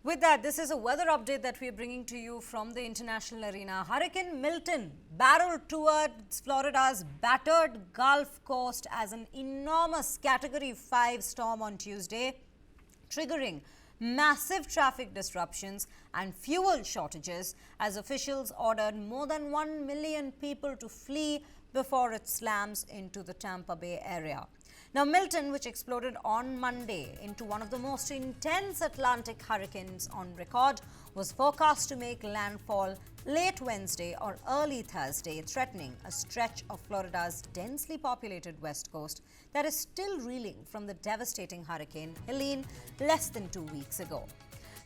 With that, this is a weather update that we are bringing to you from the international arena. Hurricane Milton barreled towards Florida's battered Gulf Coast as an enormous Category 5 storm on Tuesday, triggering massive traffic disruptions and fuel shortages as officials ordered more than 1 million people to flee before it slams into the Tampa Bay area. Now, Milton, which exploded on Monday into one of the most intense Atlantic hurricanes on record, was forecast to make landfall late Wednesday or early Thursday, threatening a stretch of Florida's densely populated west coast that is still reeling from the devastating Hurricane Helene less than 2 weeks ago.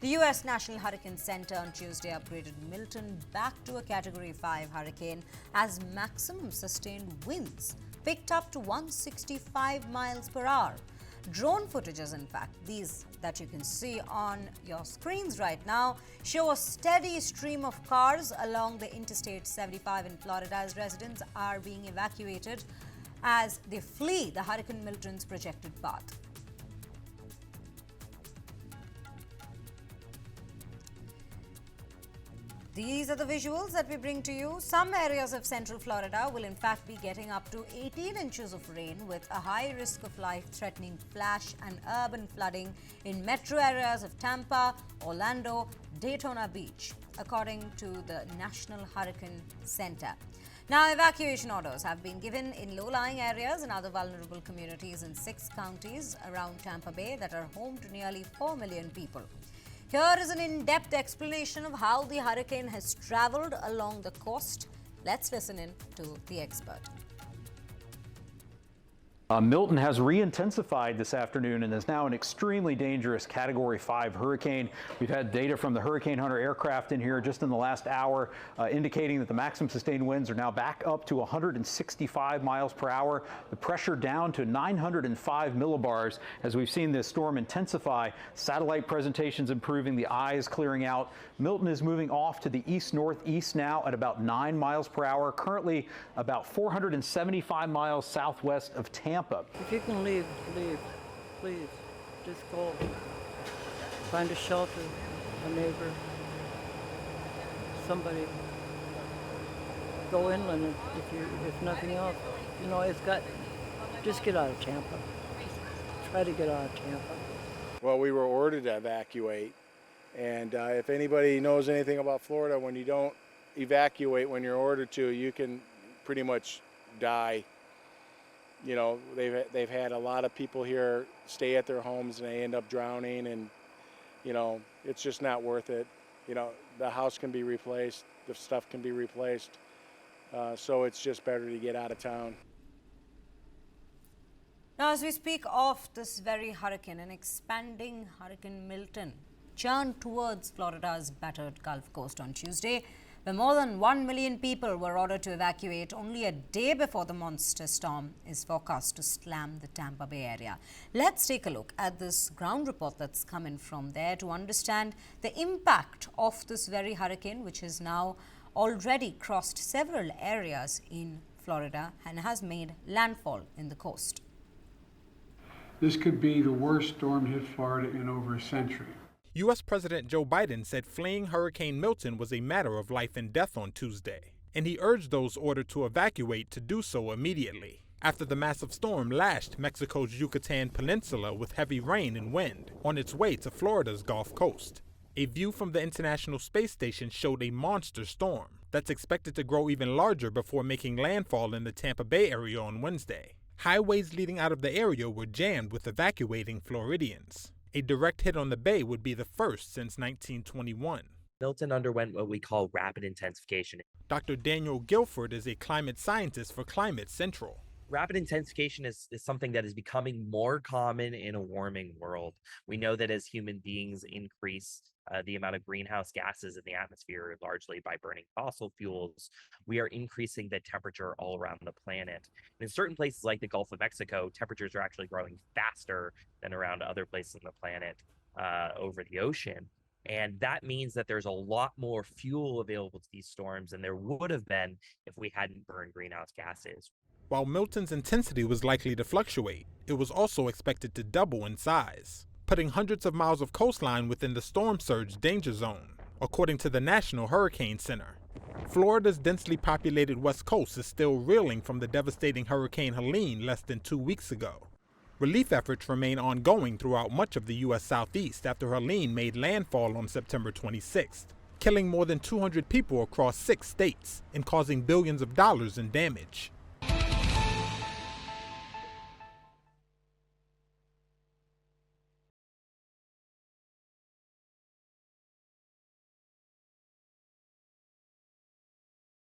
The U.S. National Hurricane Center on Tuesday upgraded Milton back to a Category 5 hurricane as maximum sustained winds picked up to 165 miles per hour. Drone footages, in fact, these that you can see on your screens right now, show a steady stream of cars along the Interstate 75 in Florida as residents are being evacuated as they flee the Hurricane Milton's projected path. These are the visuals that we bring to you. Some areas of central Florida will in fact be getting up to 18 inches of rain with a high risk of life-threatening flash and urban flooding in metro areas of Tampa, Orlando, Daytona Beach, according to the National Hurricane Center. Now, evacuation orders have been given in low-lying areas and other vulnerable communities in 6 counties around Tampa Bay that are home to nearly 4 million people. Here is an in-depth explanation of how the hurricane has traveled along the coast. Let's listen in to the expert. Milton has re-intensified this afternoon and is now an extremely dangerous Category 5 hurricane. We've had data from the Hurricane Hunter aircraft in here just in the last hour indicating that the maximum sustained winds are now back up to 165 miles per hour. The pressure down to 905 millibars as we've seen this storm intensify. Satellite presentations improving, the eye is clearing out. Milton is moving off to the east-northeast now at about 9 miles per hour, currently about 475 miles southwest of Tampa. If you can leave, please. Just go. Find a shelter, a neighbor, somebody. Go inland if nothing else. You know, just get out of Tampa. Just try to get out of Tampa. Well, we were ordered to evacuate, and if anybody knows anything about Florida, when you don't evacuate when you're ordered to, you can pretty much die. You know, they've had a lot of people here stay at their homes and they end up drowning, and you know, it's just not worth it. You know, the house can be replaced, the stuff can be replaced, so it's just better to get out of town. Now, as we speak of this very hurricane, an expanding Hurricane Milton churned towards Florida's battered Gulf Coast on Tuesday, where more than 1 million people were ordered to evacuate only a day before the monster storm is forecast to slam the Tampa Bay area. Let's take a look at this ground report that's come in from there to understand the impact of this very hurricane, which has now already crossed several areas in Florida and has made landfall in the coast. This could be the worst storm hit Florida in over a century. U.S. President Joe Biden said fleeing Hurricane Milton was a matter of life and death on Tuesday, and he urged those ordered to evacuate to do so immediately, after the massive storm lashed Mexico's Yucatan Peninsula with heavy rain and wind on its way to Florida's Gulf Coast. A view from the International Space Station showed a monster storm that's expected to grow even larger before making landfall in the Tampa Bay area on Wednesday. Highways leading out of the area were jammed with evacuating Floridians. A direct hit on the bay would be the first since 1921. Milton underwent what we call rapid intensification. Dr. Daniel Guilford is a climate scientist for Climate Central. Rapid intensification is something that is becoming more common in a warming world. We know that as human beings increase the amount of greenhouse gases in the atmosphere, largely by burning fossil fuels, we are increasing the temperature all around the planet. And in certain places like the Gulf of Mexico, temperatures are actually growing faster than around other places on the planet over the ocean. And that means that there's a lot more fuel available to these storms than there would have been if we hadn't burned greenhouse gases. While Milton's intensity was likely to fluctuate, it was also expected to double in size. putting hundreds of miles of coastline within the storm surge danger zone, according to the National Hurricane Center. Florida's densely populated west coast is still reeling from the devastating Hurricane Helene less than 2 weeks ago. Relief efforts remain ongoing throughout much of the U.S. Southeast after Helene made landfall on September 26th, killing more than 200 people across 6 states and causing billions of dollars in damage.